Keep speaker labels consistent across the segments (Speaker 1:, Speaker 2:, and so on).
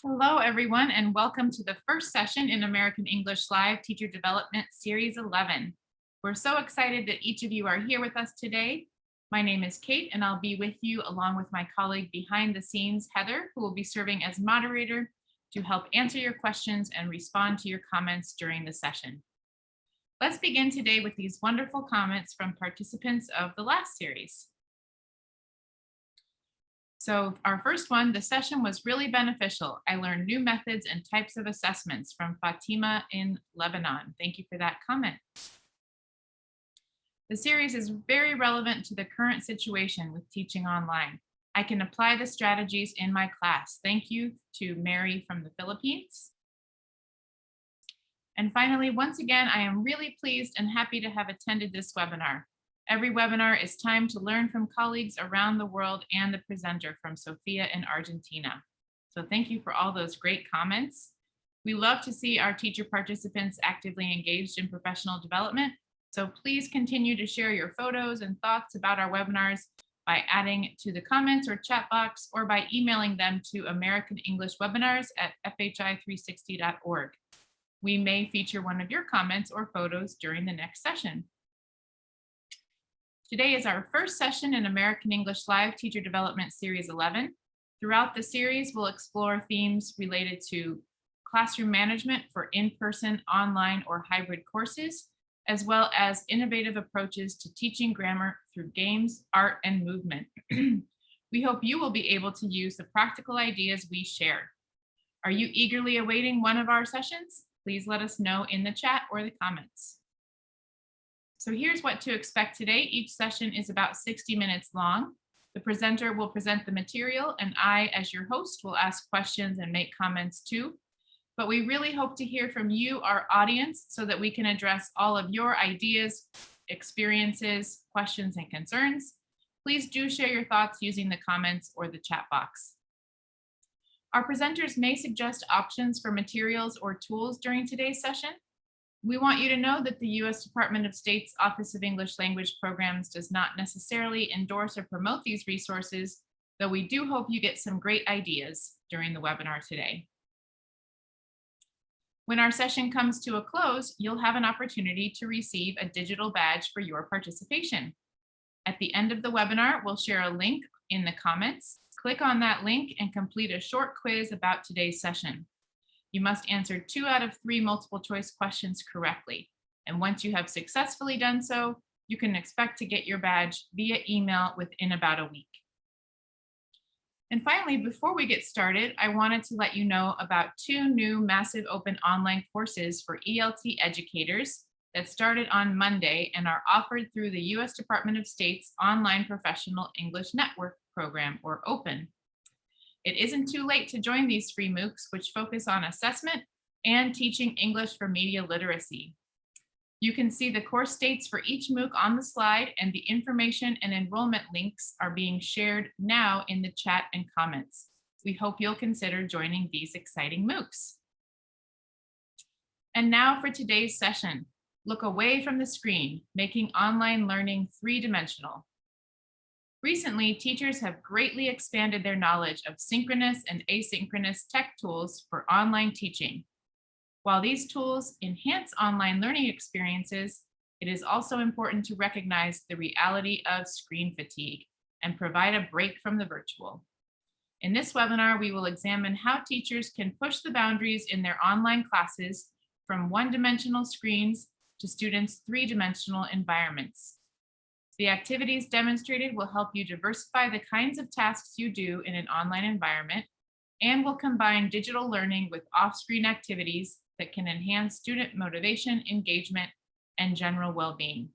Speaker 1: Hello, everyone, and welcome to the first session in American English Live Teacher Development Series 11. We're so excited that each of you are here with us today. My name is Kate, and I'll be with you along with my colleague behind the scenes, Heather, who will be serving as moderator to help answer your questions and respond to your comments during the session. Let's begin today with these wonderful comments from participants of the last series. So our first one, the session was really beneficial. I learned new methods and types of assessments from Fatima in Lebanon. Thank you for that comment. The series is very relevant to the current situation with teaching online. I can apply the strategies in my class. Thank you to Mary from the Philippines. And finally, once again, I am really pleased and happy to have attended this webinar. Every webinar is time to learn from colleagues around the world and the presenter from Sofia in Argentina. So thank you for all those great comments. We love to see our teacher participants actively engaged in professional development. So please continue to share your photos and thoughts about our webinars by adding to the comments or chat box or by emailing them to americanenglishwebinars@fhi360.org. We may feature one of your comments or photos during the next session. Today is our first session in American English Live Teacher Development Series 11. Throughout the series, we'll explore themes related to classroom management for in-person, online, or hybrid courses, as well as innovative approaches to teaching grammar through games, art, and movement. We hope you will be able to use the practical ideas we share. Are you eagerly awaiting one of our sessions? Please let us know in the chat or the comments. So here's what to expect today. Each session is about 60 minutes long. The presenter will present the material, and I, as your host, will ask questions and make comments too. But we really hope to hear from you, our audience, so that we can address all of your ideas, experiences, questions, and concerns. Please do share your thoughts using the comments or the chat box. Our presenters may suggest options for materials or tools during today's session. We want you to know that the U.S. Department of State's Office of English Language Programs does not necessarily endorse or promote these resources, though we do hope you get some great ideas during the webinar today. When our session comes to a close, you'll have an opportunity to receive a digital badge for your participation. At the end of the webinar, we'll share a link in the comments. Click on that link and complete a short quiz about today's session. You must answer 2 out of 3 multiple choice questions correctly. And once you have successfully done so, you can expect to get your badge via email within about a week. And finally, before we get started, I wanted to let you know about 2 new massive open online courses for ELT educators that started on Monday and are offered through the U.S. Department of State's Online Professional English Network program, or OPEN. It isn't too late to join these free MOOCs, which focus on assessment and teaching English for media literacy. You can see the course dates for each MOOC on the slide, and the information and enrollment links are being shared now in the chat and comments. We hope you'll consider joining these exciting MOOCs. And now for today's session. Look away from the screen, making online learning 3-dimensional. Recently, teachers have greatly expanded their knowledge of synchronous and asynchronous tech tools for online teaching. While these tools enhance online learning experiences, it is also important to recognize the reality of screen fatigue and provide a break from the virtual. In this webinar, we will examine how teachers can push the boundaries in their online classes from 1-dimensional screens to students' 3-dimensional environments. The activities demonstrated will help you diversify the kinds of tasks you do in an online environment and will combine digital learning with off-screen activities that can enhance student motivation, engagement, and general well-being.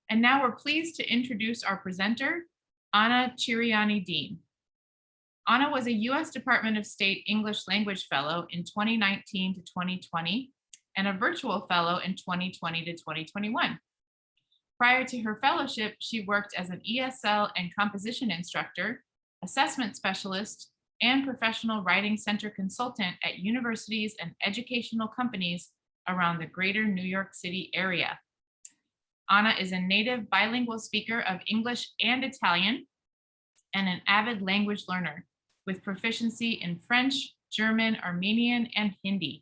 Speaker 1: And now we're pleased to introduce our presenter, Anna Chiriani-Dean. Anna was a U.S. Department of State English Language Fellow in 2019 to 2020 and a virtual fellow in 2020 to 2021. Prior to her fellowship, she worked as an ESL and composition instructor, assessment specialist, and professional writing center consultant at universities and educational companies around the greater New York City area. Anna is a native bilingual speaker of English and Italian and an avid language learner with proficiency in French, German, Armenian, and Hindi.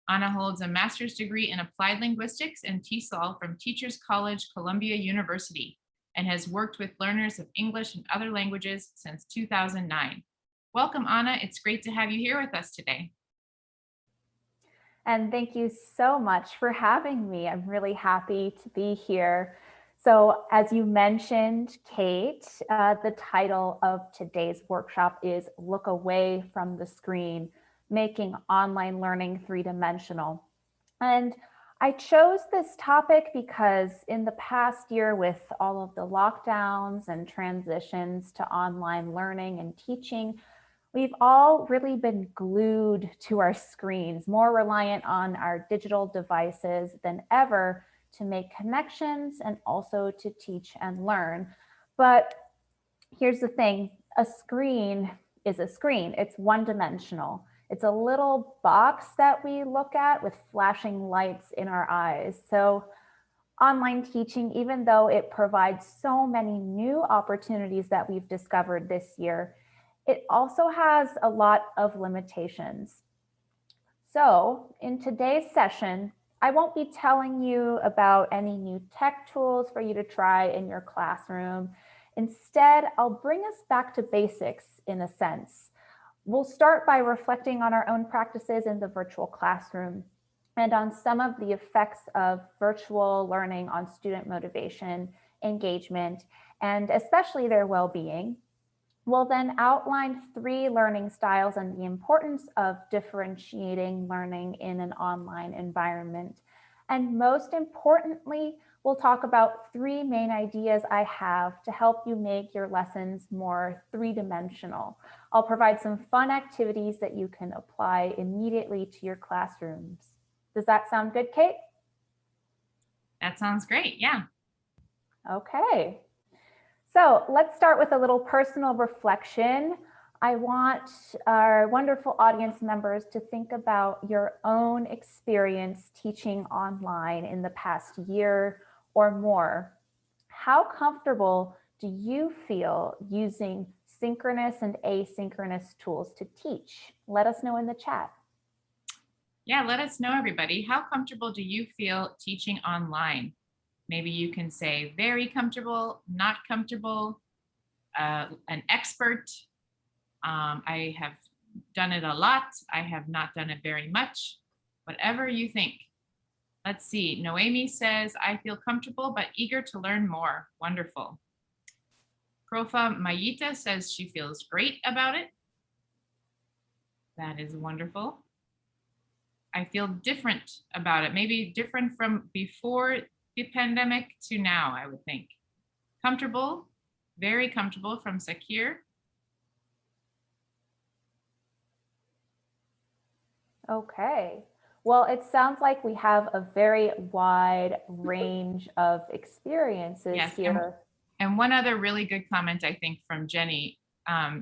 Speaker 1: Anna holds a master's degree in applied linguistics and TESOL from Teachers College, Columbia University, and has worked with learners of English and other languages since 2009. Welcome, Anna. It's great to have you here with us today.
Speaker 2: And thank you so much for having me. I'm really happy to be here. So as you mentioned, Kate, the title of today's workshop is Look Away from the Screen, Making Online Learning Three-Dimensional. And I chose this topic because in the past year, with all of the lockdowns and transitions to online learning and teaching, we've all really been glued to our screens, more reliant on our digital devices than ever to make connections and also to teach and learn. But here's the thing, a screen is a screen. It's one-dimensional. It's a little box that we look at with flashing lights in our eyes. So online teaching, even though it provides so many new opportunities that we've discovered this year, it also has a lot of limitations. So in today's session, I won't be telling you about any new tech tools for you to try in your classroom. Instead, I'll bring us back to basics in a sense. We'll start by reflecting on our own practices in the virtual classroom and on some of the effects of virtual learning on student motivation, engagement, and especially their well-being. We'll then outline 3 learning styles and the importance of differentiating learning in an online environment. And most importantly, we'll talk about 3 main ideas I have to help you make your lessons more three-dimensional. I'll provide some fun activities that you can apply immediately to your classrooms. Does that sound good, Kate?
Speaker 1: That sounds great, yeah.
Speaker 2: Okay. So let's start with a little personal reflection. I want our wonderful audience members to think about your own experience teaching online in the past year or more. How comfortable do you feel using synchronous and asynchronous tools to teach? Let us know in the chat.
Speaker 1: Yeah, let us know, everybody. How comfortable do you feel teaching online? Maybe you can say very comfortable, not comfortable, an expert. I have done it a lot. I have not done it very much. Whatever you think. Let's see. Noemi says, I feel comfortable but eager to learn more. Wonderful. Profa Mayita says she feels great about it. That is wonderful. I feel different about it. Maybe different from before the pandemic to now, I would think. Comfortable, very comfortable from Sakir.
Speaker 2: Okay. Well, it sounds like we have a very wide range of experiences here.
Speaker 1: And one other really good comment, I think, from Jenny,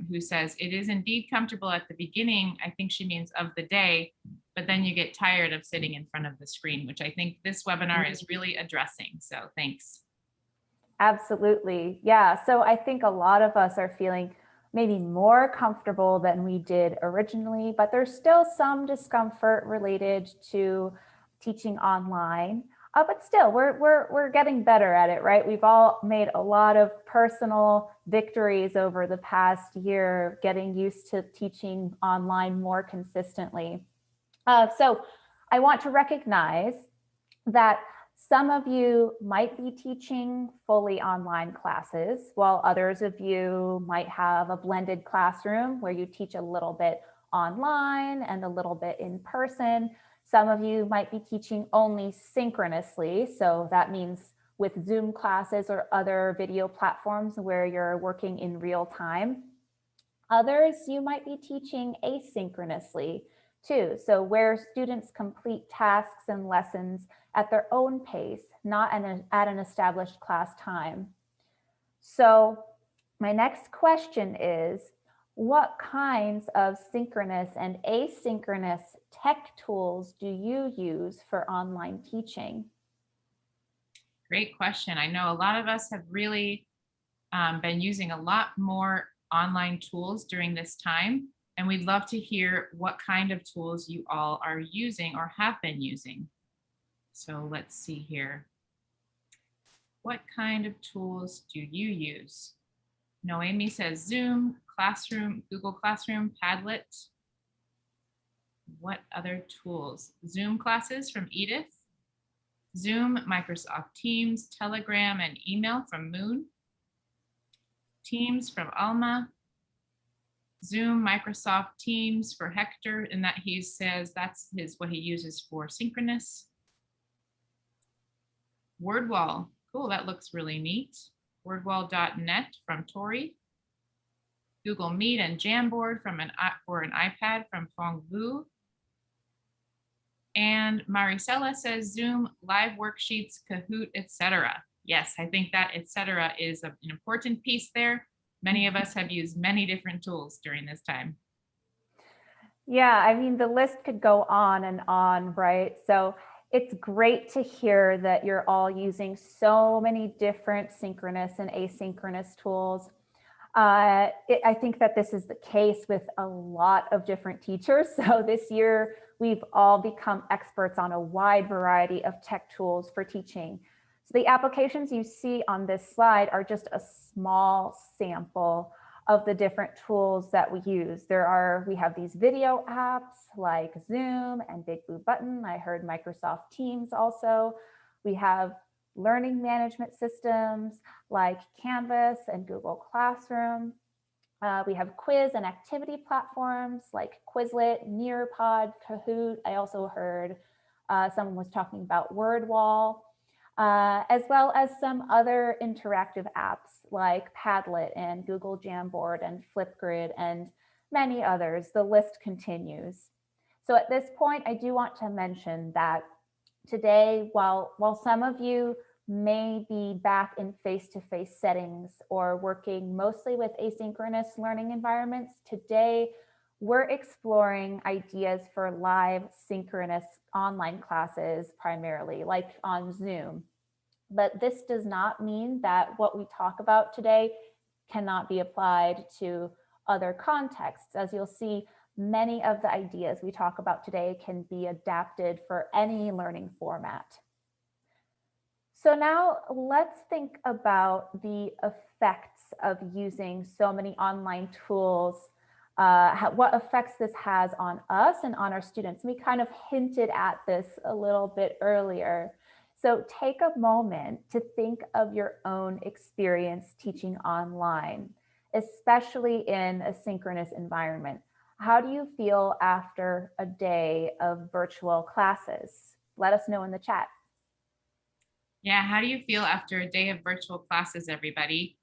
Speaker 1: who says, it is indeed comfortable at the beginning. I think she means of the day, but then you get tired of sitting in front of the screen, which I think this webinar is really addressing. So thanks.
Speaker 2: Absolutely. Yeah. So I think a lot of us are feeling maybe more comfortable than we did originally, but there's still some discomfort related to teaching online. But still, we're getting better at it, right? We've all made a lot of personal victories over the past year, getting used to teaching online more consistently. So I want to recognize that some of you might be teaching fully online classes, while others of you might have a blended classroom where you teach a little bit online and a little bit in person. Some of you might be teaching only synchronously, so that means with Zoom classes or other video platforms where you're working in real time. Others, you might be teaching asynchronously too, so where students complete tasks and lessons at their own pace, not at an established class time. So my next question is, what kinds of synchronous and asynchronous tech tools do you use for online teaching?
Speaker 1: Great question. I know a lot of us have really been using a lot more online tools during this time. And we'd love to hear what kind of tools you all are using or have been using. So let's see here. What kind of tools do you use? Noemi says Zoom, Classroom, Google Classroom, Padlet. What other tools? Zoom classes from Edith, Zoom, Microsoft Teams, Telegram, and email from Moon, Teams from Alma, Zoom, Microsoft Teams for Hector, and that he says that's what he uses for Synchronous. WordWall, cool, that looks really neat. WordWall.net from Tori. Google Meet and Jamboard for an iPad from Fong Vu. And Maricela says Zoom, live worksheets, Kahoot, etc. Yes, I think that etc. is an important piece there. Many of us have used many different tools during this time.
Speaker 2: Yeah, I mean, the list could go on and on, right? So it's great to hear that you're all using so many different synchronous and asynchronous tools. I think that this is the case with a lot of different teachers. So this year, we've all become experts on a wide variety of tech tools for teaching. So the applications you see on this slide are just a small sample of the different tools that we use. We have these video apps like Zoom and Big Blue Button. I heard Microsoft Teams also. We have learning management systems like Canvas and Google Classroom. We have quiz and activity platforms like Quizlet, Nearpod, Kahoot. I also heard someone was talking about WordWall, as well as some other interactive apps like Padlet and Google Jamboard and Flipgrid and many others. The list continues. So at this point, I do want to mention that today, while some of you may be back in face-to-face settings or working mostly with asynchronous learning environments, today we're exploring ideas for live synchronous online classes, primarily like on Zoom. But this does not mean that what we talk about today cannot be applied to other contexts. As you'll see, many of the ideas we talk about today can be adapted for any learning format. So now let's think about the effects of using so many online tools, what effects this has on us and on our students. We kind of hinted at this a little bit earlier. So take a moment to think of your own experience teaching online, especially in a synchronous environment. How do you feel after a day of virtual classes? Let us know in the chat.
Speaker 1: Yeah, how do you feel after a day of virtual classes, everybody?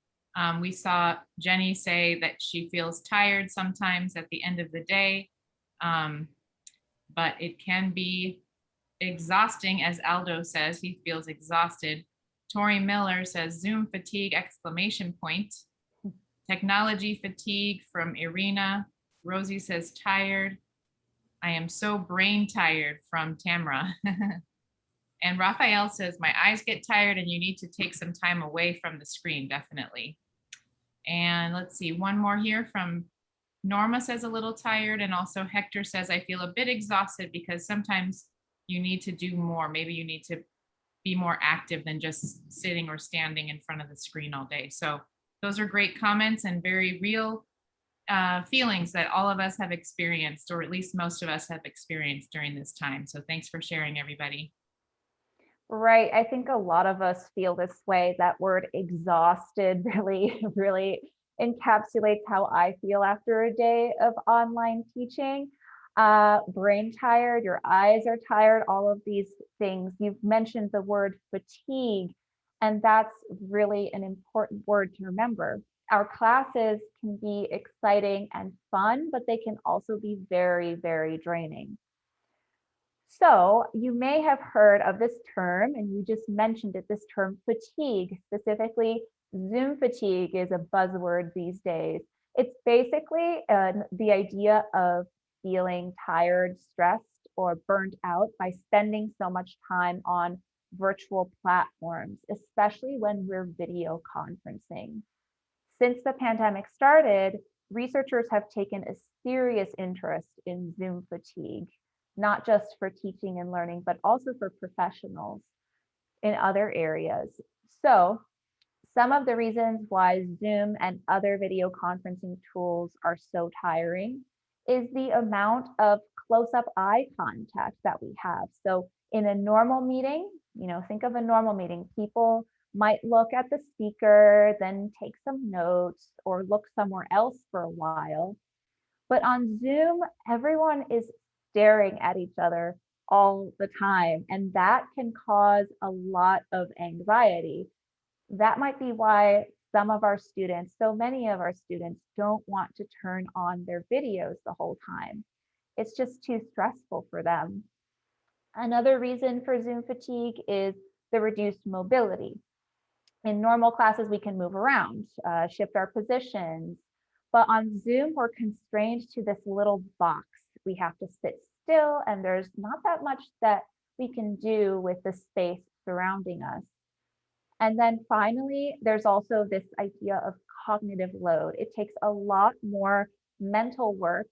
Speaker 1: We saw Jenny say that she feels tired sometimes at the end of the day, but it can be exhausting, as Aldo says, he feels exhausted. Tori Miller says Zoom fatigue, exclamation point. Technology fatigue from Irina. Rosie says tired. I am so brain tired from Tamra. And Raphael says, my eyes get tired and you need to take some time away from the screen, definitely. And let's see, one more here from Norma says a little tired. And also Hector says, I feel a bit exhausted because sometimes you need to do more. Maybe you need to be more active than just sitting or standing in front of the screen all day. So those are great comments and very real feelings that all of us have experienced, or at least most of us have experienced during this time. So thanks for sharing, everybody.
Speaker 2: Right. I think a lot of us feel this way. That word exhausted really encapsulates how I feel after a day of online teaching. Brain tired, your eyes are tired, all of these things. You've mentioned the word fatigue, and that's really an important word to remember. Our classes can be exciting and fun, but they can also be very, very draining. So you may have heard of this term, and you just mentioned it, this term fatigue. Specifically, Zoom fatigue is a buzzword these days. It's basically the idea of feeling tired, stressed, or burnt out by spending so much time on virtual platforms, especially when we're video conferencing. Since the pandemic started, researchers have taken a serious interest in Zoom fatigue, not just for teaching and learning, but also for professionals in other areas. So, some of the reasons why Zoom and other video conferencing tools are so tiring is the amount of close up eye contact that we have. So, in a normal meeting, think of a normal meeting, people might look at the speaker, then take some notes or look somewhere else for a while. But on Zoom, everyone is staring at each other all the time, and that can cause a lot of anxiety. That might be why some of our students, so many of our students, don't want to turn on their videos the whole time. It's just too stressful for them. Another reason for Zoom fatigue is the reduced mobility. In normal classes, we can move around, shift our positions, but on Zoom, we're constrained to this little box. We have to sit still, and there's not that much that we can do with the space surrounding us. And then finally, there's also this idea of cognitive load. It takes a lot more mental work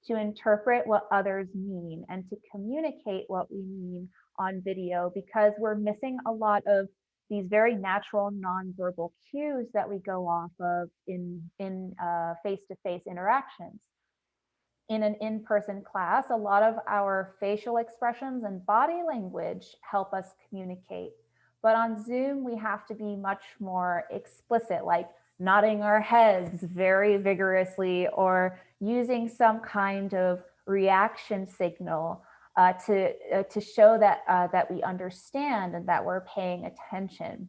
Speaker 2: to interpret what others mean and to communicate what we mean on video because we're missing a lot of these very natural nonverbal cues that we go off of in face-to-face interactions. In an in-person class, a lot of our facial expressions and body language help us communicate. But on Zoom, we have to be much more explicit, like nodding our heads very vigorously or using some kind of reaction signal to show that we understand and that we're paying attention.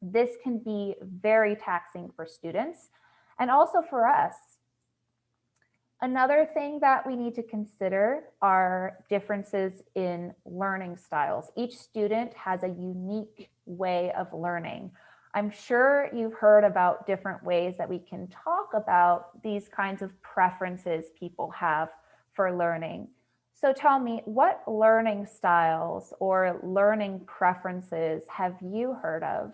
Speaker 2: This can be very taxing for students and also for us. Another thing that we need to consider are differences in learning styles. Each student has a unique way of learning. I'm sure you've heard about different ways that we can talk about these kinds of preferences people have for learning. So tell me, what learning styles or learning preferences have you heard of?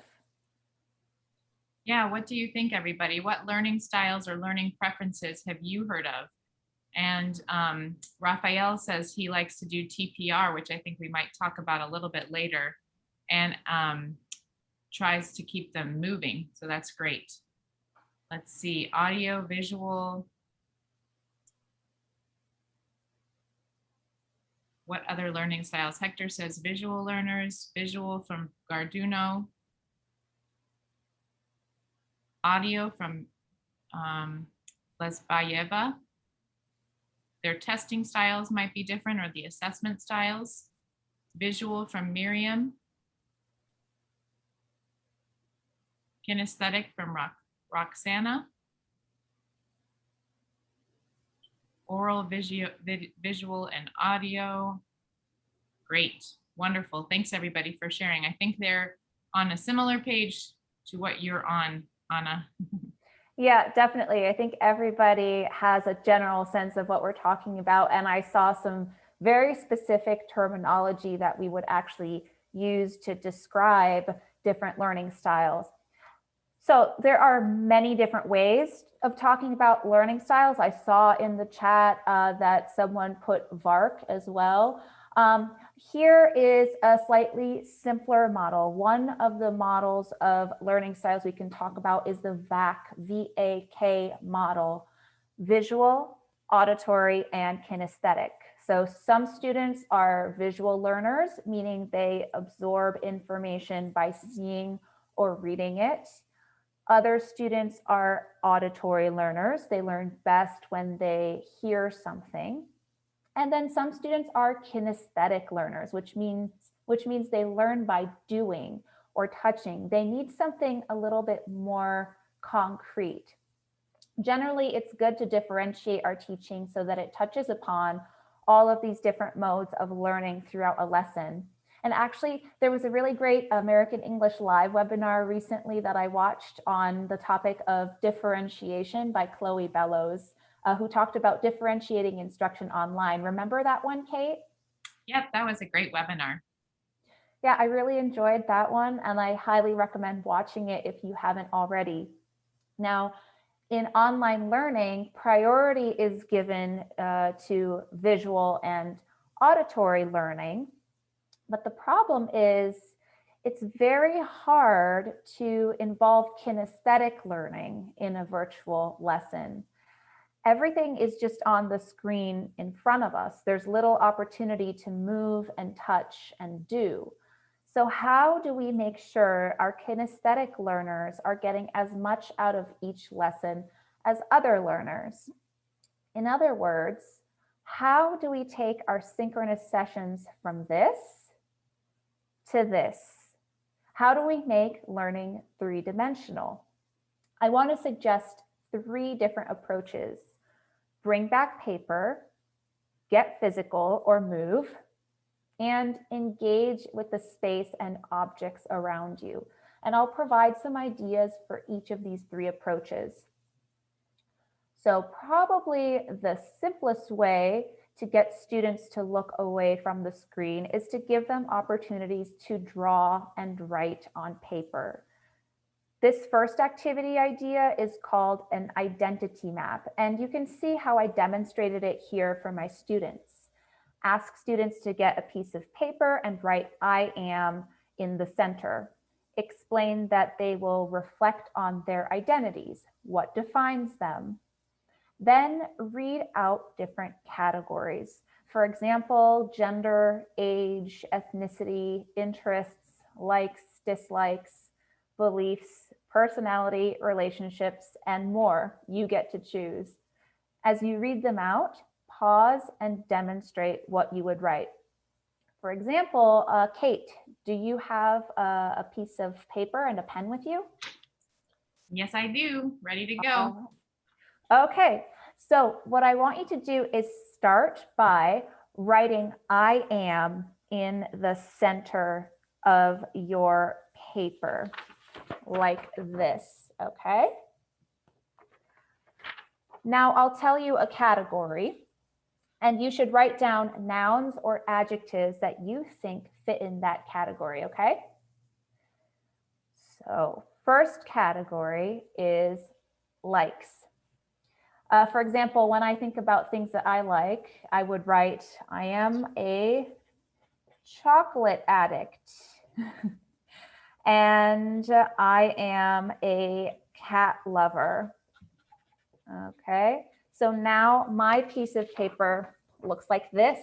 Speaker 1: Yeah, what do you think, everybody? What learning styles or learning preferences have you heard of? And Raphael says he likes to do TPR, which I think we might talk about a little bit later, and tries to keep them moving. So that's great. Let's see, audio, visual. What other learning styles? Hector says visual learners, visual from Garduno, audio from Lesbayeva. Their testing styles might be different or the assessment styles. Visual from Miriam. Kinesthetic from Roxana. Oral, visual, and audio. Great, wonderful. Thanks everybody for sharing. I think they're on a similar page to what you're on, Anna.
Speaker 2: Yeah, definitely. I think everybody has a general sense of what we're talking about. And I saw some very specific terminology that we would actually use to describe different learning styles. So there are many different ways of talking about learning styles. I saw in the chat that someone put VARC as well. Here is a slightly simpler model. One of the models of learning styles we can talk about is the VAK model: visual, auditory, and kinesthetic. So some students are visual learners, meaning they absorb information by seeing or reading it. Other students are auditory learners. They learn best when they hear something. And then some students are kinesthetic learners, which means they learn by doing or touching. They need something a little bit more concrete. Generally, it's good to differentiate our teaching so that it touches upon all of these different modes of learning throughout a lesson. And actually, there was a really great American English Live webinar recently that I watched on the topic of differentiation by Chloe Bellows, who talked about differentiating instruction online. Remember that one, Kate?
Speaker 1: Yep, that was a great webinar.
Speaker 2: Yeah, I really enjoyed that one, and I highly recommend watching it if you haven't already. Now, in online learning, priority is given to visual and auditory learning. But the problem is it's very hard to involve kinesthetic learning in a virtual lesson. Everything is just on the screen in front of us. There's little opportunity to move and touch and do. So how do we make sure our kinesthetic learners are getting as much out of each lesson as other learners? In other words, how do we take our synchronous sessions from this to this? How do we make learning three-dimensional? I want to suggest 3 different approaches. Bring back paper, get physical or move, and engage with the space and objects around you. And I'll provide some ideas for each of these 3 approaches. So probably the simplest way to get students to look away from the screen is to give them opportunities to draw and write on paper. This first activity idea is called an identity map, and you can see how I demonstrated it here for my students. Ask students to get a piece of paper and write "I am" in the center. Explain that they will reflect on their identities, what defines them. Then read out different categories. For example, gender, age, ethnicity, interests, likes, dislikes, beliefs, personality, relationships, and more. You get to choose. As you read them out, pause and demonstrate what you would write. For example, Kate, do you have a piece of paper and a pen with you?
Speaker 1: Yes, I do. Ready to go.
Speaker 2: Okay, so what I want you to do is start by writing "I am" in the center of your paper, like this, okay? Now I'll tell you a category, and you should write down nouns or adjectives that you think fit in that category, okay? So first category is likes. For example, when I think about things that I like, I would write, "I am a chocolate addict." And "I am a cat lover." Okay, so now my piece of paper looks like this.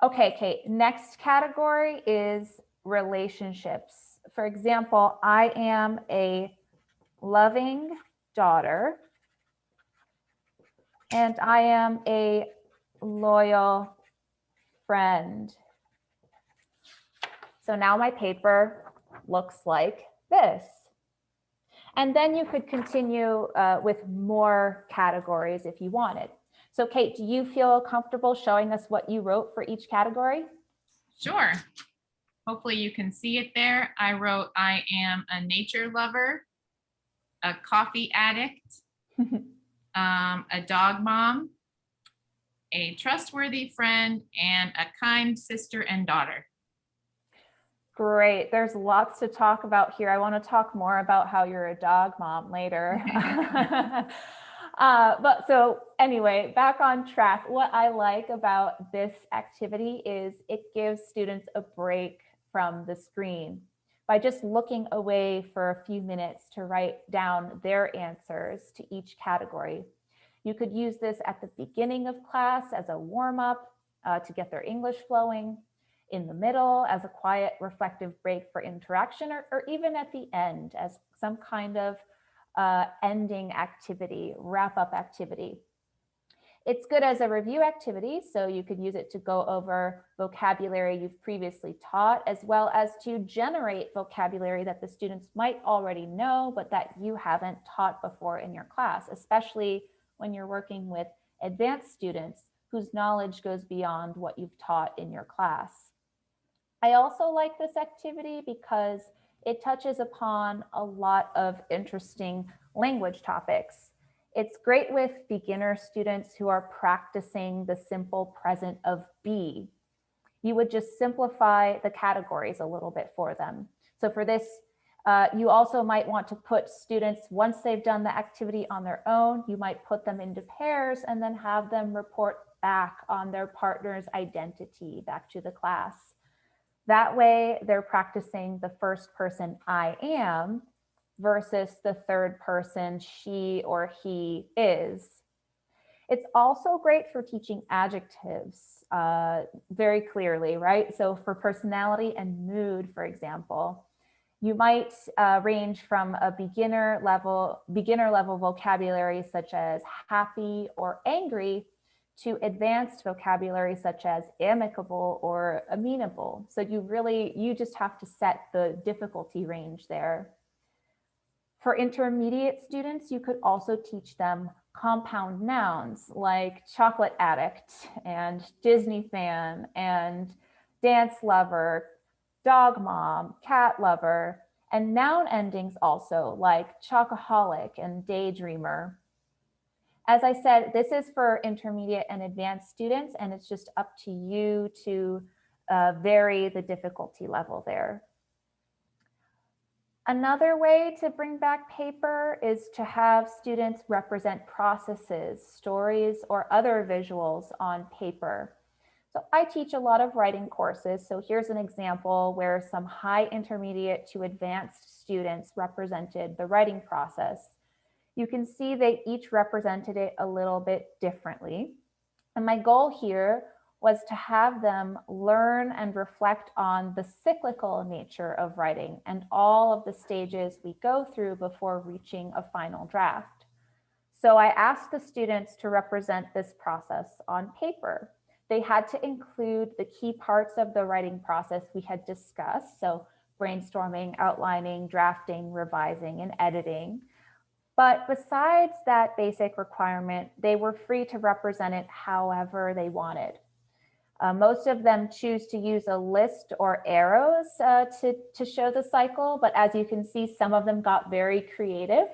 Speaker 2: Okay, Kate, next category is relationships. For example, "I am a loving daughter," and "I am a loyal friend." So now my paper looks like this. And then you could continue with more categories if you wanted. So Kate, do you feel comfortable showing us what you wrote for each category?
Speaker 1: Sure. Hopefully you can see it there. I wrote, "I am a nature lover, a coffee addict, a dog mom, a trustworthy friend, and a kind sister and daughter."
Speaker 2: Great. There's lots to talk about here. I want to talk more about how you're a dog mom later. But so anyway, back on track. What I like about this activity is it gives students a break from the screen by just looking away for a few minutes to write down their answers to each category. You could use this at the beginning of class as a warm-up to get their English flowing, in the middle as a quiet reflective break for interaction, or even at the end as some kind of ending activity, wrap-up activity. It's good as a review activity, so you could use it to go over vocabulary you've previously taught, as well as to generate vocabulary that the students might already know, but that you haven't taught before in your class, especially when you're working with advanced students whose knowledge goes beyond what you've taught in your class. I also like this activity because it touches upon a lot of interesting language topics. It's great with beginner students who are practicing the simple present of be. You would just simplify the categories a little bit for them. So for this, You also might want to put students, once they've done the activity on their own, you might put them into pairs and then have them report back on their partner's identity back to the class. That way they're practicing the first person I am versus the third person she or he is. It's also great for teaching adjectives very clearly, right? So for personality and mood, for example, you might range from a beginner level vocabulary such as happy or angry to advanced vocabulary such as amicable or amenable. So you just have to set the difficulty range there. For intermediate students, you could also teach them compound nouns like chocolate addict and Disney fan and dance lover, dog mom, cat lover, and noun endings also like chocoholic and daydreamer. As I said, this is for intermediate and advanced students, and it's just up to you to vary the difficulty level there. Another way to bring back paper is to have students represent processes, stories, or other visuals on paper. So I teach a lot of writing courses. So here's an example where some high intermediate to advanced students represented the writing process. You can see they each represented it a little bit differently. And my goal here was to have them learn and reflect on the cyclical nature of writing and all of the stages we go through before reaching a final draft. So I asked the students to represent this process on paper. They had to include the key parts of the writing process we had discussed, so brainstorming, outlining, drafting, revising, and editing. But besides that basic requirement, they were free to represent it however they wanted. Most of them choose to use a list or arrows to show the cycle, but as you can see, some of them got very creative.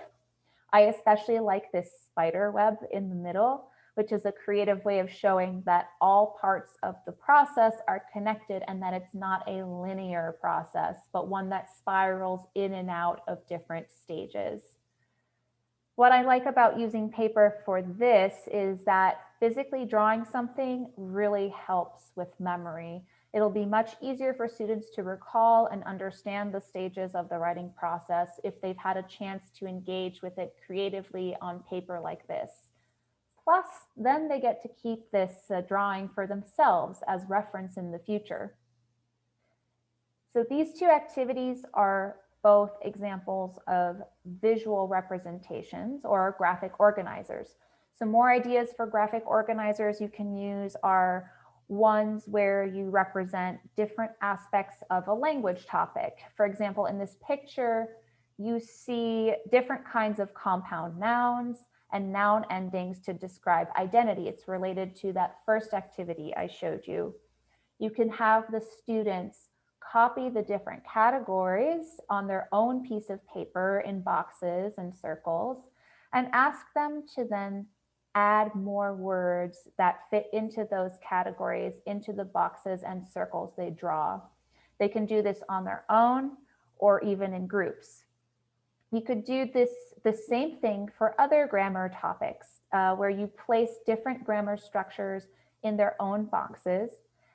Speaker 2: I especially like this spider web in the middle, which is a creative way of showing that all parts of the process are connected and that it's not a linear process, but one that spirals in and out of different stages. What I like about using paper for this is that physically drawing something really helps with memory. It'll be much easier for students to recall and understand the stages of the writing process if they've had a chance to engage with it creatively on paper like this. Plus, then they get to keep this drawing for themselves as reference in the future. So these two activities are both examples of visual representations or graphic organizers. Some more ideas for graphic organizers you can use are ones where you represent different aspects of a language topic. For example, in this picture, you see different kinds of compound nouns and noun endings to describe identity. It's related to that first activity I showed you. You can have the students copy the different categories on their own piece of paper in boxes and circles and ask them to then add more words that fit into those categories, into the boxes and circles they draw. They can do this on their own or even in groups. You could do the same thing for other grammar topics where you place different grammar structures in their own boxes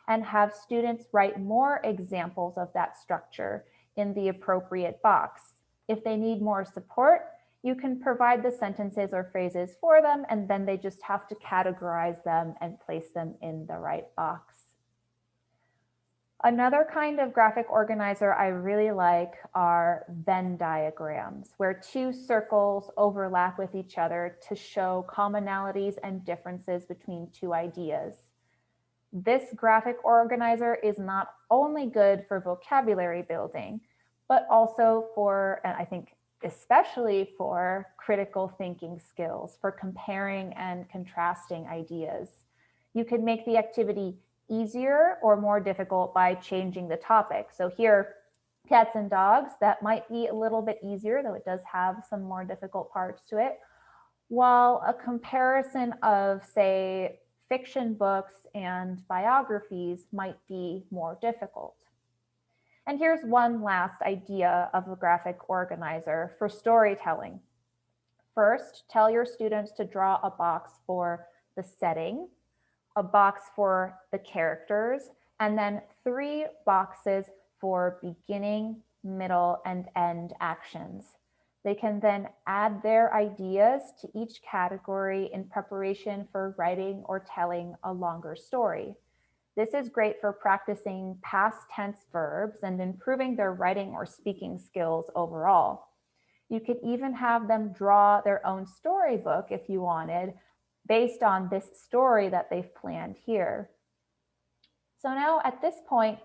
Speaker 2: and have students write more examples of that structure in the appropriate box. If they need more support, you can provide the sentences or phrases for them, and then they just have to categorize them and place them in the right box. Another kind of graphic organizer I really like are Venn diagrams, where two circles overlap with each other to show commonalities and differences between two ideas. This graphic organizer is not only good for vocabulary building, but also for, and I think especially for critical thinking skills, for comparing and contrasting ideas. You can make the activity easier or more difficult by changing the topic. So here, cats and dogs, that might be a little bit easier, though it does have some more difficult parts to it. While a comparison of, say, fiction books and biographies might be more difficult. And here's one last idea of a graphic organizer for storytelling. First, tell your students to draw a box for the setting, a box for the characters, and then 3 boxes for beginning, middle, and end actions. They can then add their ideas to each category in preparation for writing or telling a longer story. This is great for practicing past tense verbs and improving their writing or speaking skills overall. You could even have them draw their own storybook if you wanted, based on this story that they've planned here. So now at this point,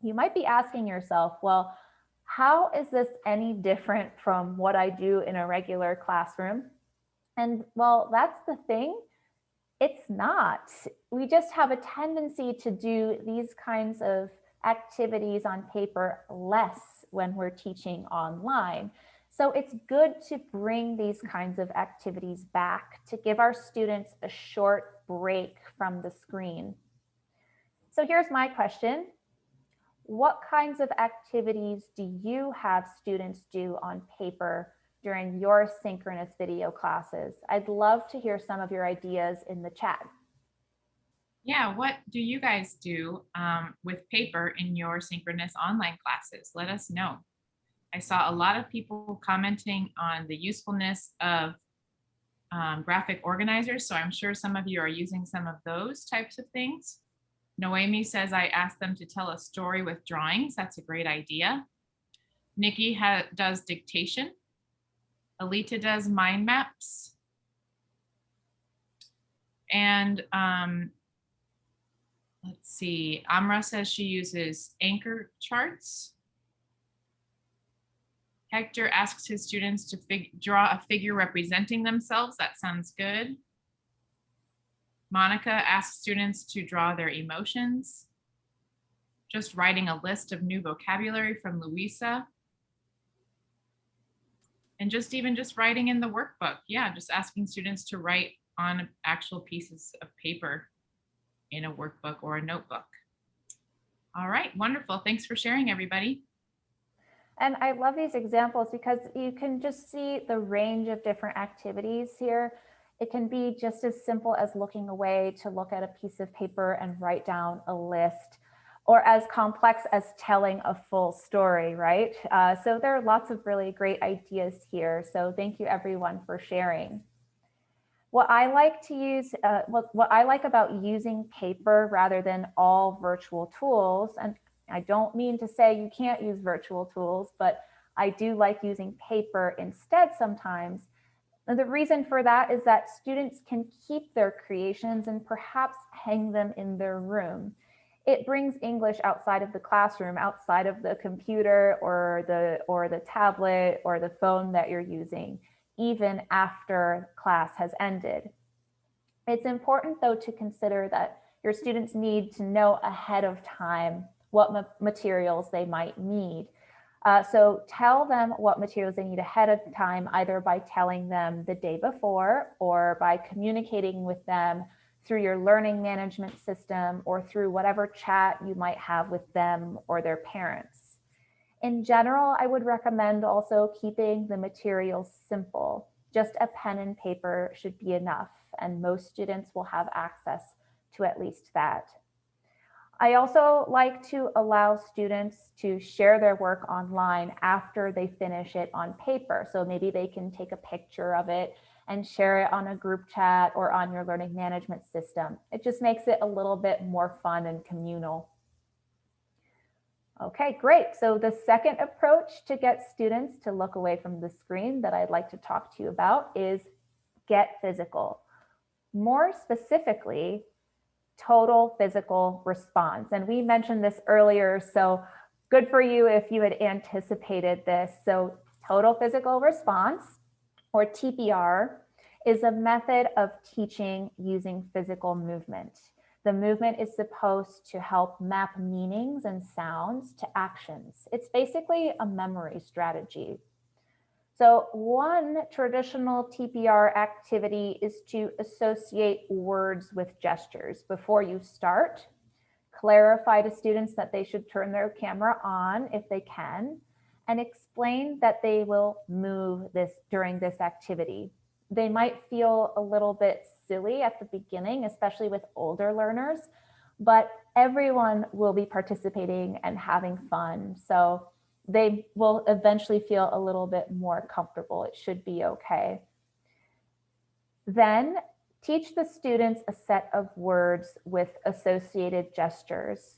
Speaker 2: you might be asking yourself, well, how is this any different from what I do in a regular classroom? And well, that's the thing. It's not. We just have a tendency to do these kinds of activities on paper less when we're teaching online. So it's good to bring these kinds of activities back to give our students a short break from the screen. So here's my question. What kinds of activities do you have students do on paper during your synchronous video classes? I'd love to hear some of your ideas in the chat.
Speaker 1: Yeah, what do you guys do with paper in your synchronous online classes? Let us know. I saw a lot of people commenting on the usefulness of graphic organizers, so I'm sure some of you are using some of those types of things. Noemi says, I asked them to tell a story with drawings. That's a great idea. Nikki does dictation. Alita does mind maps. And let's see, Amra says she uses anchor charts. Hector asks his students to draw a figure representing themselves. That sounds good. Monica asks students to draw their emotions. Just writing a list of new vocabulary from Louisa. And just writing in the workbook. Yeah, just asking students to write on actual pieces of paper in a workbook or a notebook. All right, wonderful. Thanks for sharing, everybody.
Speaker 2: And I love these examples because you can just see the range of different activities here. It can be just as simple as looking away to look at a piece of paper and write down a list, or as complex as telling a full story, right? So there are lots of really great ideas here. So thank you everyone for sharing. What I like to use, what I like about using paper rather than all virtual tools, and I don't mean to say you can't use virtual tools, but I do like using paper instead sometimes. And the reason for that is that students can keep their creations and perhaps hang them in their room. It brings English outside of the classroom, outside of the computer or the tablet or the phone that you're using, even after class has ended. It's important though to consider that your students need to know ahead of time what materials they might need. So tell them what materials they need ahead of time, either by telling them the day before or by communicating with them through your learning management system or through whatever chat you might have with them or their parents. In general, I would recommend also keeping the materials simple. Just a pen and paper should be enough, and most students will have access to at least that. I also like to allow students to share their work online after they finish it on paper. So maybe they can take a picture of it and share it on a group chat or on your learning management system. It just makes it a little bit more fun and communal. Okay, great. So the second approach to get students to look away from the screen that I'd like to talk to you about is get physical. More specifically, total physical response. And we mentioned this earlier, so good for you if you had anticipated this. So total physical response, or TPR, is a method of teaching using physical movement. The movement is supposed to help map meanings and sounds to actions. It's basically a memory strategy. So one traditional TPR activity is to associate words with gestures. Before you start, clarify to students that they should turn their camera on if they can, and explain that they will move this during this activity. They might feel a little bit silly at the beginning, especially with older learners, but everyone will be participating and having fun. So they will eventually feel a little bit more comfortable. It should be okay. Then teach the students a set of words with associated gestures.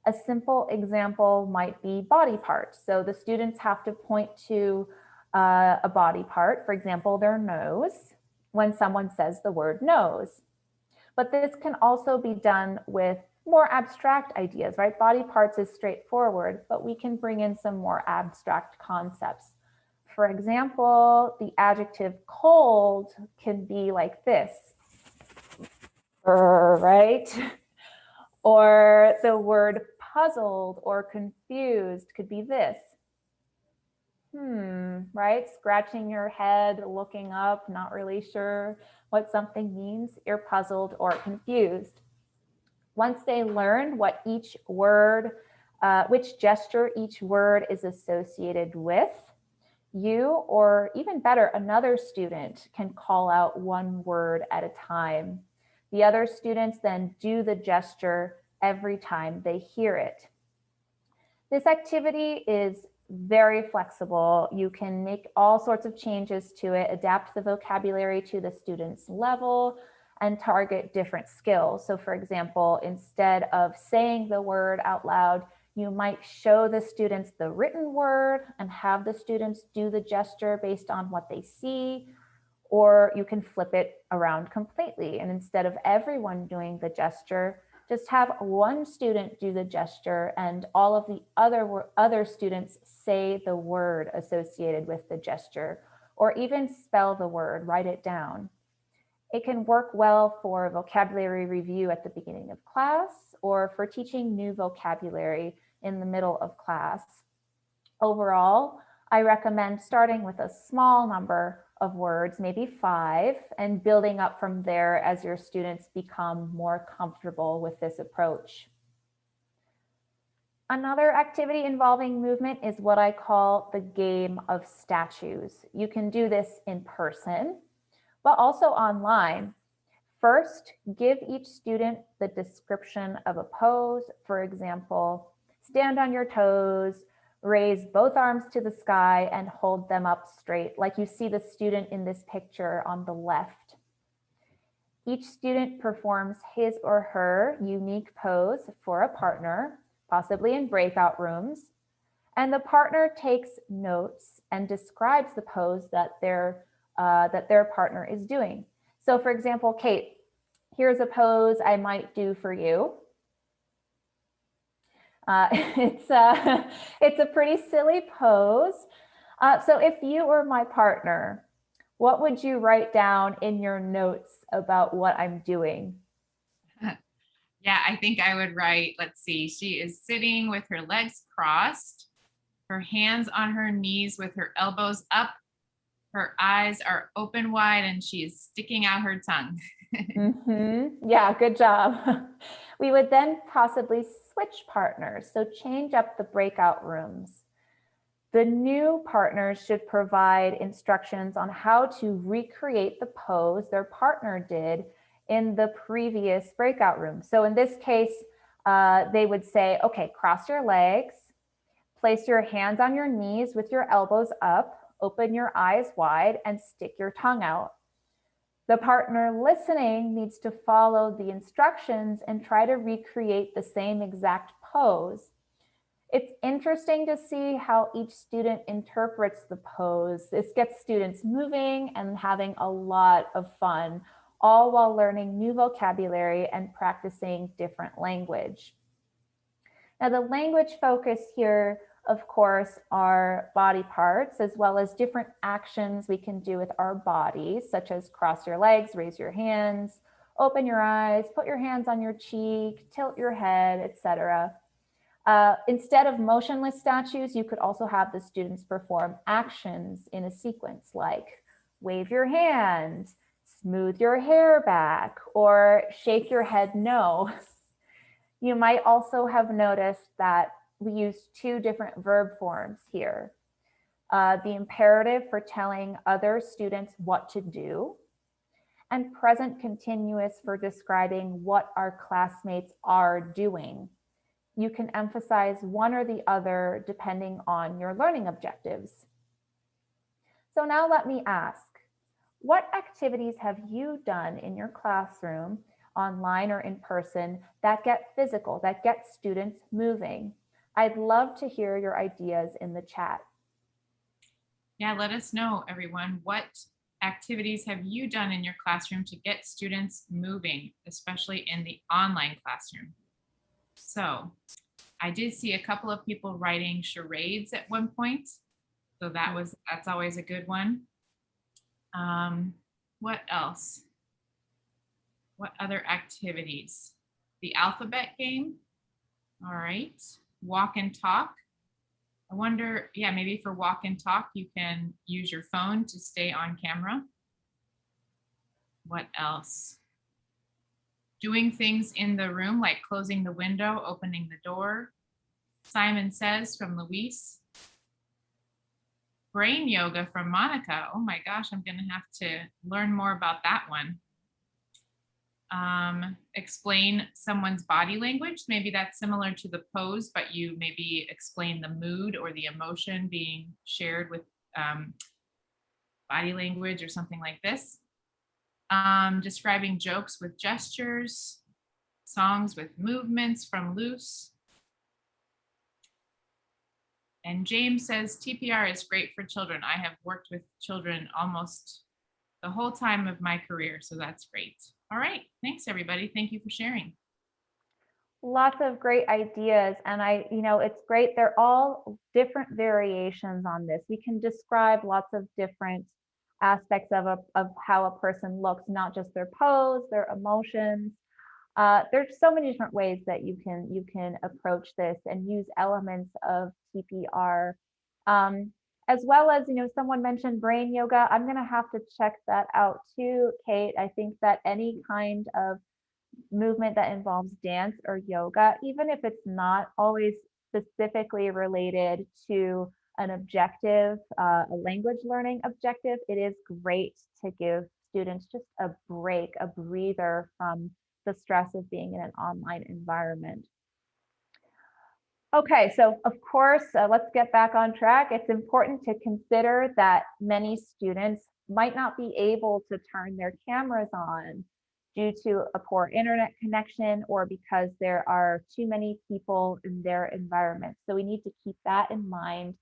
Speaker 2: A simple example might be body parts. So the students have to point to a body part, for example, their nose, when someone says the word nose. But this can also be done with more abstract ideas, right? Body parts is straightforward, but we can bring in some more abstract concepts. For example, the adjective cold can be like this, right? Or the word puzzled or confused could be this. Right? Scratching your head, looking up, not really sure what something means. You're puzzled or confused. Once they learn what each word, which gesture each word is associated with, you, or even better, another student can call out one word at a time. The other students then do the gesture every time they hear it. This activity is very flexible. You can make all sorts of changes to it, adapt the vocabulary to the student's level, and target different skills. So for example, instead of saying the word out loud, you might show the students the written word and have the students do the gesture based on what they see, or you can flip it around completely. And instead of everyone doing the gesture, just have one student do the gesture and all of the other students say the word associated with the gesture, or even spell the word, write it down. It can work well for vocabulary review at the beginning of class or for teaching new vocabulary in the middle of class. Overall, I recommend starting with a small number of words, maybe 5, and building up from there as your students become more comfortable with this approach. Another activity involving movement is what I call the game of statues. You can do this in person, but also online. First, give each student the description of a pose. For example, stand on your toes, raise both arms to the sky and hold them up straight, like you see the student in this picture on the left. Each student performs his or her unique pose for a partner, possibly in breakout rooms, and the partner takes notes and describes the pose that their partner is doing. So for example, Kate, here's a pose I might do for you. It's a pretty silly pose. So if you were my partner, what would you write down in your notes about what I'm doing?
Speaker 1: Yeah, I think I would write, let's see, she is sitting with her legs crossed, her hands on her knees with her elbows up, her eyes are open wide, and she is sticking out her tongue.
Speaker 2: Yeah, good job. We would then possibly switch partners, so change up the breakout rooms. The new partners should provide instructions on how to recreate the pose their partner did in the previous breakout room. So in this case, they would say, okay, cross your legs, place your hands on your knees with your elbows up, open your eyes wide, and stick your tongue out. The partner listening needs to follow the instructions and try to recreate the same exact pose. It's interesting to see how each student interprets the pose. This gets students moving and having a lot of fun, all while learning new vocabulary and practicing different language. Now, the language focus here, of course, are body parts, as well as different actions we can do with our bodies, such as cross your legs, raise your hands, open your eyes, put your hands on your cheek, tilt your head, etc. Instead of motionless statues, you could also have the students perform actions in a sequence, like wave your hand, smooth your hair back, or shake your head no. You might also have noticed that we use two different verb forms here. The imperative for telling other students what to do, and present continuous for describing what our classmates are doing. You can emphasize one or the other depending on your learning objectives. So now let me ask, what activities have you done in your classroom, online or in person, that get physical, that get students moving? I'd love to hear your ideas in the chat.
Speaker 1: Yeah, let us know, everyone. What activities have you done in your classroom to get students moving, especially in the online classroom? So I did see a couple of people writing charades at one point. So that's always a good one. What else? What other activities? The alphabet game. All right. Walk and talk. I wonder, yeah, maybe for walk and talk, you can use your phone to stay on camera. What else? Doing things in the room, like closing the window, opening the door. Simon Says from Luis. Brain yoga from Monica. Oh my gosh, I'm going to have to learn more about that one. Explain someone's body language. Maybe that's similar to the pose, but you maybe explain the mood or the emotion being shared with body language or something like this. Describing jokes with gestures, songs with movements from Loose. And James says TPR is great for children. I have worked with children almost the whole time of my career, so that's great. All right, thanks everybody. Thank you for sharing.
Speaker 2: Lots of great ideas. And it's great. They're all different variations on this. We can describe lots of different aspects of how a person looks, not just their pose, their emotions. There's so many different ways that you can approach this and use elements of TPR. As well as, someone mentioned brain yoga. I'm going to have to check that out too, Kate. I think that any kind of movement that involves dance or yoga, even if it's not always specifically related to an objective, a language learning objective, it is great to give students just a break, a breather from the stress of being in an online environment. Okay, so of course, let's get back on track. It's important to consider that many students might not be able to turn their cameras on due to a poor internet connection or because there are too many people in their environment. So we need to keep that in mind.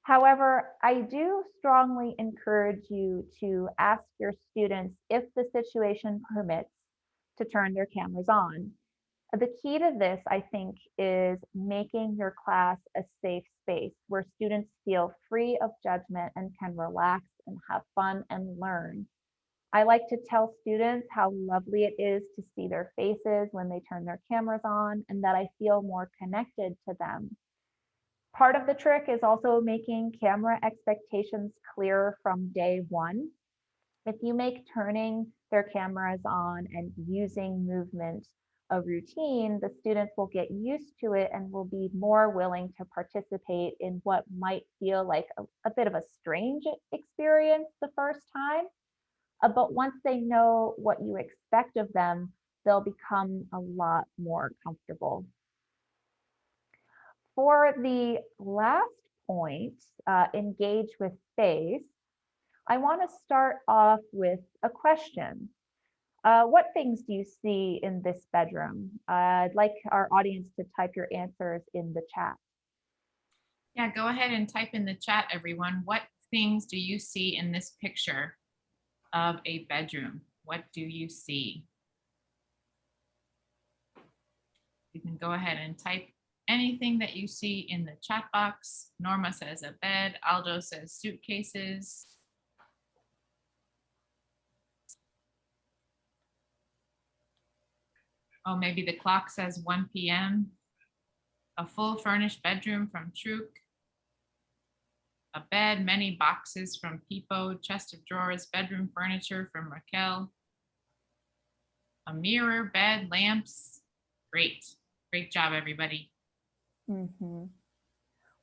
Speaker 2: However, I do strongly encourage you to ask your students if the situation permits to turn their cameras on. The key to this, I think, is making your class a safe space where students feel free of judgment and can relax and have fun and learn. I like to tell students how lovely it is to see their faces when they turn their cameras on and that I feel more connected to them. Part of the trick is also making camera expectations clear from day one. If you make turning their cameras on and using movement a routine, the students will get used to it and will be more willing to participate in what might feel like a bit of a strange experience the first time. But once they know what you expect of them, they'll become a lot more comfortable. For the last point, engage with face, I want to start off with a question. What things do you see in this bedroom? I'd like our audience to type your answers in the chat.
Speaker 1: Yeah, go ahead and type in the chat, everyone. What things do you see in this picture of a bedroom? What do you see? You can go ahead and type anything that you see in the chat box. Norma says a bed. Aldo says suitcases. Oh, maybe the clock says 1 p.m. A full furnished bedroom from Truk. A bed, many boxes from Pipo, chest of drawers, bedroom furniture from Raquel. A mirror, bed, lamps. Great. Great job, everybody.
Speaker 2: Mhm.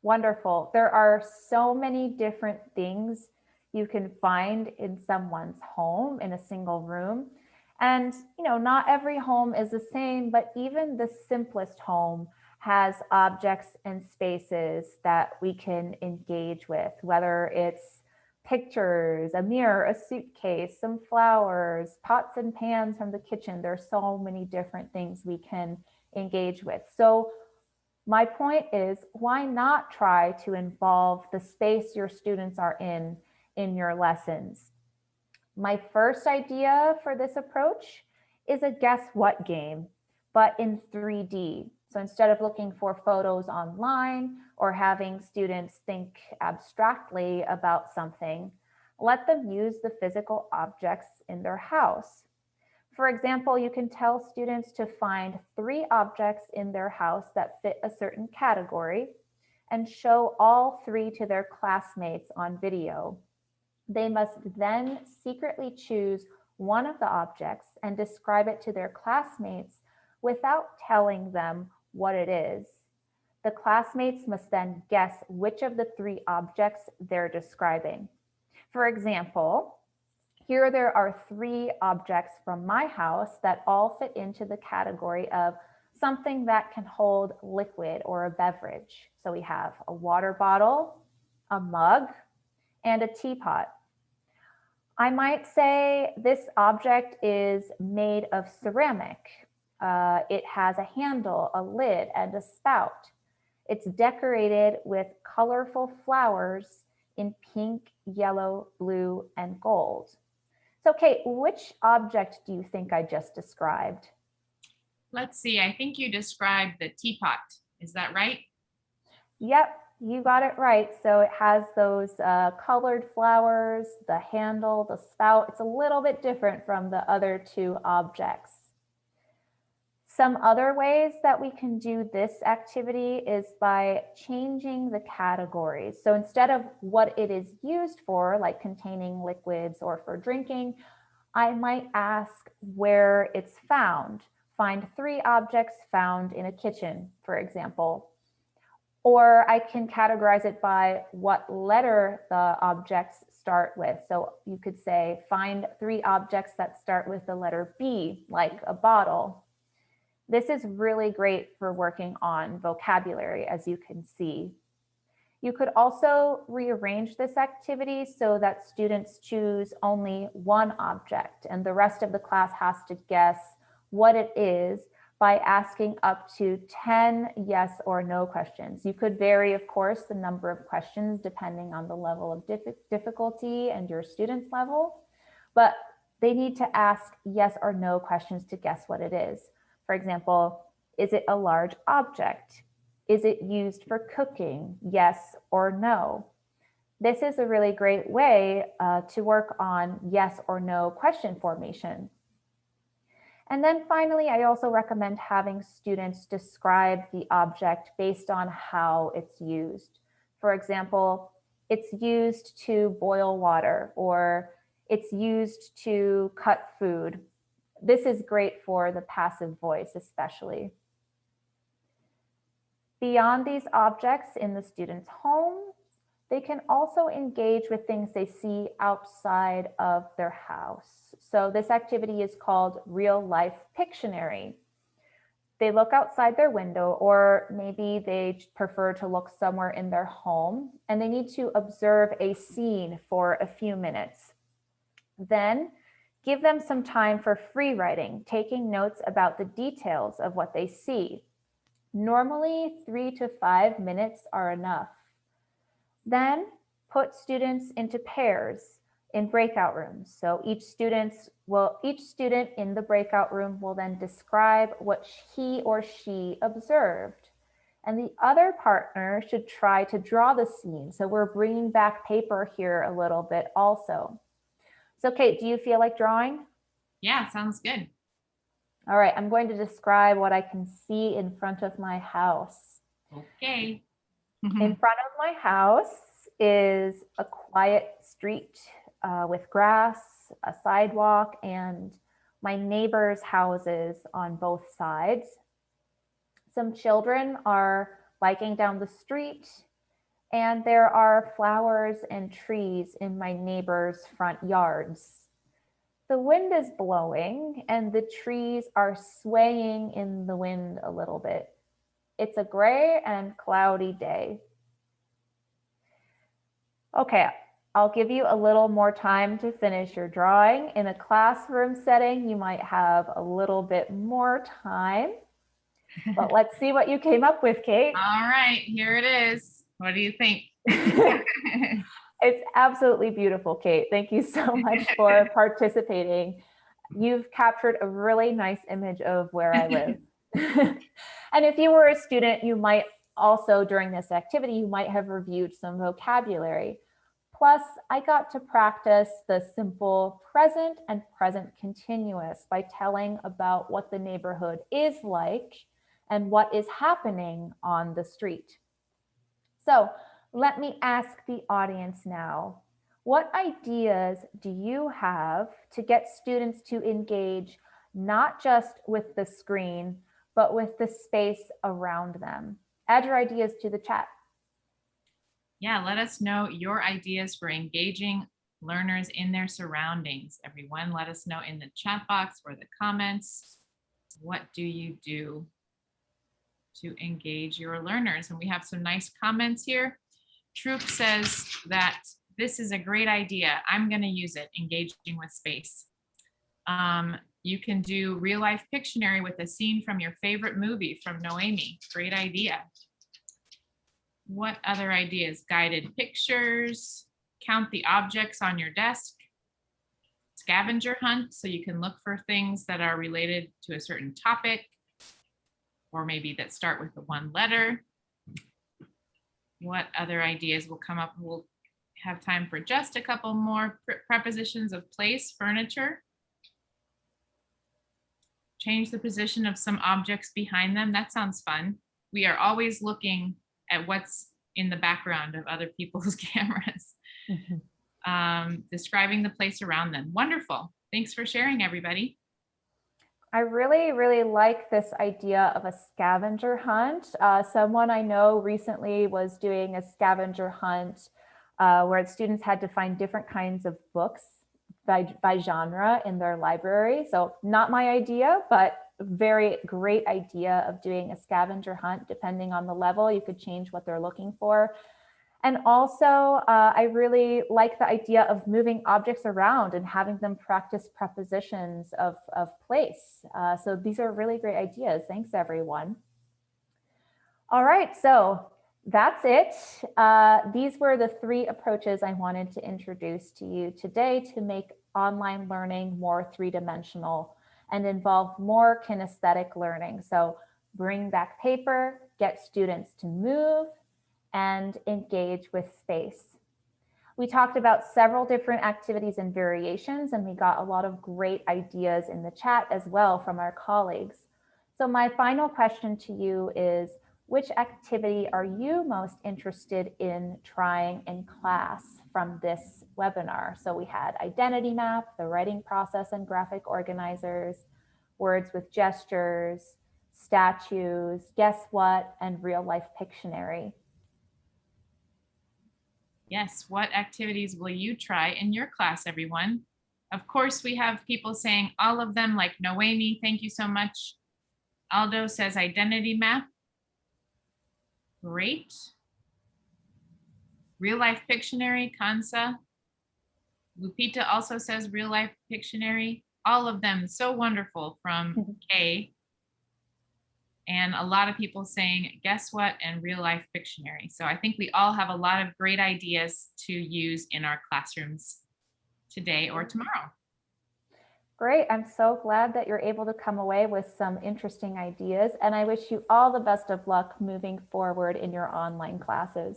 Speaker 2: Wonderful. There are so many different things you can find in someone's home in a single room. And, not every home is the same, but even the simplest home has objects and spaces that we can engage with, whether it's pictures, a mirror, a suitcase, some flowers, pots and pans from the kitchen. There's so many different things we can engage with. So my point is, why not try to involve the space your students are in your lessons? My first idea for this approach is a guess what game, but in 3D. So instead of looking for photos online or having students think abstractly about something, let them use the physical objects in their house. For example, you can tell students to find 3 objects in their house that fit a certain category and show all 3 to their classmates on video. They must then secretly choose one of the objects and describe it to their classmates without telling them what it is. The classmates must then guess which of the 3 objects they're describing. For example, here there are 3 objects from my house that all fit into the category of something that can hold liquid or a beverage. So we have a water bottle, a mug, and a teapot. I might say this object is made of ceramic. It has a handle, a lid, and a spout. It's decorated with colorful flowers in pink, yellow, blue, and gold. So, Kate, which object do you think I just described?
Speaker 1: Let's see. I think you described the teapot. Is that right?
Speaker 2: Yep, you got it right. So it has those colored flowers, the handle, the spout. It's a little bit different from the other 2 objects. Some other ways that we can do this activity is by changing the categories. So instead of what it is used for, like containing liquids or for drinking, I might ask where it's found. Find 3 objects found in a kitchen, for example. Or I can categorize it by what letter the objects start with. So you could say, find 3 objects that start with the letter B, like a bottle. This is really great for working on vocabulary, as you can see. You could also rearrange this activity so that students choose only one object and the rest of the class has to guess what it is by asking up to 10 yes or no questions. You could vary, of course, the number of questions depending on the level of difficulty and your student's level, but they need to ask yes or no questions to guess what it is. For example, is it a large object? Is it used for cooking? Yes or no? This is a really great way to work on yes or no question formation. And then finally, I also recommend having students describe the object based on how it's used. For example, it's used to boil water or it's used to cut food. This is great for the passive voice, especially. Beyond these objects in the student's home, they can also engage with things they see outside of their house. So this activity is called real life Pictionary. They look outside their window, or maybe they prefer to look somewhere in their home, and they need to observe a scene for a few minutes. Then give them some time for free writing, taking notes about the details of what they see. Normally, 3 to 5 minutes are enough. Then put students into pairs in breakout rooms. So each student in the breakout room will then describe what he or she observed. And the other partner should try to draw the scene. So we're bringing back paper here a little bit also. So Kate, do you feel like drawing?
Speaker 1: Yeah, sounds good.
Speaker 2: All right, I'm going to describe what I can see in front of my house.
Speaker 1: Okay.
Speaker 2: In front of my house is a quiet street with grass, a sidewalk, and my neighbors' houses on both sides. Some children are biking down the street, and there are flowers and trees in my neighbors' front yards. The wind is blowing and the trees are swaying in the wind a little bit. It's a gray and cloudy day. Okay, I'll give you a little more time to finish your drawing. In a classroom setting, you might have a little bit more time, but let's see what you came up with, Kate.
Speaker 1: All right, here it is. What do you think?
Speaker 2: It's absolutely beautiful, Kate. Thank you so much for participating. You've captured a really nice image of where I live. And if you were a student, you might also, during this activity, you might have reviewed some vocabulary. Plus, I got to practice the simple present and present continuous by telling about what the neighborhood is like and what is happening on the street. So let me ask the audience now, what ideas do you have to get students to engage not just with the screen, but with the space around them? Add your ideas to the chat.
Speaker 1: Yeah, let us know your ideas for engaging learners in their surroundings. Everyone, let us know in the chat box or the comments. What do you do to engage your learners? And we have some nice comments here. Troop says that this is a great idea. I'm going to use it, engaging with space. You can do real life Pictionary with a scene from your favorite movie from Noemi. Great idea. What other ideas? Guided pictures, count the objects on your desk, scavenger hunt, so you can look for things that are related to a certain topic, or maybe that start with the one letter. What other ideas will come up? We'll have time for just a couple more. Prepositions of place, furniture. Change the position of some objects behind them. That sounds fun. We are always looking at what's in the background of other people's cameras. Describing the place around them. Wonderful. Thanks for sharing, everybody.
Speaker 2: I really, really like this idea of a scavenger hunt. Someone I know recently was doing a scavenger hunt where students had to find different kinds of books by genre in their library. So not my idea, but very great idea of doing a scavenger hunt. Depending on the level, you could change what they're looking for. And also, I really like the idea of moving objects around and having them practice prepositions of place. So these are really great ideas. Thanks, everyone. All right, so that's it. These were the 3 approaches I wanted to introduce to you today to make online learning more 3-dimensional and involve more kinesthetic learning. So bring back paper, get students to move, and engage with space. We talked about several different activities and variations, and we got a lot of great ideas in the chat as well from our colleagues. So my final question to you is, which activity are you most interested in trying in class from this webinar? So we had identity map, the writing process and graphic organizers, words with gestures, statues, guess what, and real life Pictionary.
Speaker 1: Yes, what activities will you try in your class, everyone? Of course, we have people saying all of them, like Noemi, thank you so much. Aldo says identity map. Great. Real life Pictionary, Kansa. Lupita also says real life Pictionary. All of them so wonderful from Kay. And a lot of people saying, guess what, and real life Pictionary. So I think we all have a lot of great ideas to use in our classrooms today or tomorrow.
Speaker 2: Great. I'm so glad that you're able to come away with some interesting ideas. And I wish you all the best of luck moving forward in your online classes.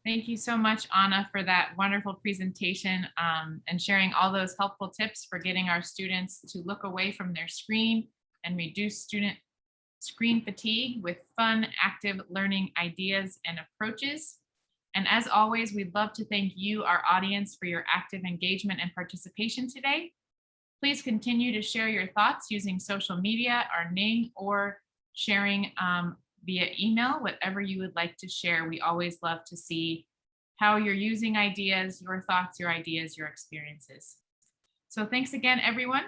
Speaker 1: Thank you so much, Anna, for that wonderful presentation and sharing all those helpful tips for getting our students to look away from their screen and reduce student screen fatigue with fun, active learning ideas and approaches. And as always, we'd love to thank you, our audience, for your active engagement and participation today. Please continue to share your thoughts using social media, our Ning or sharing via email, whatever you would like to share. We always love to see how you're using ideas, your thoughts, your ideas, your experiences. So thanks again, everyone.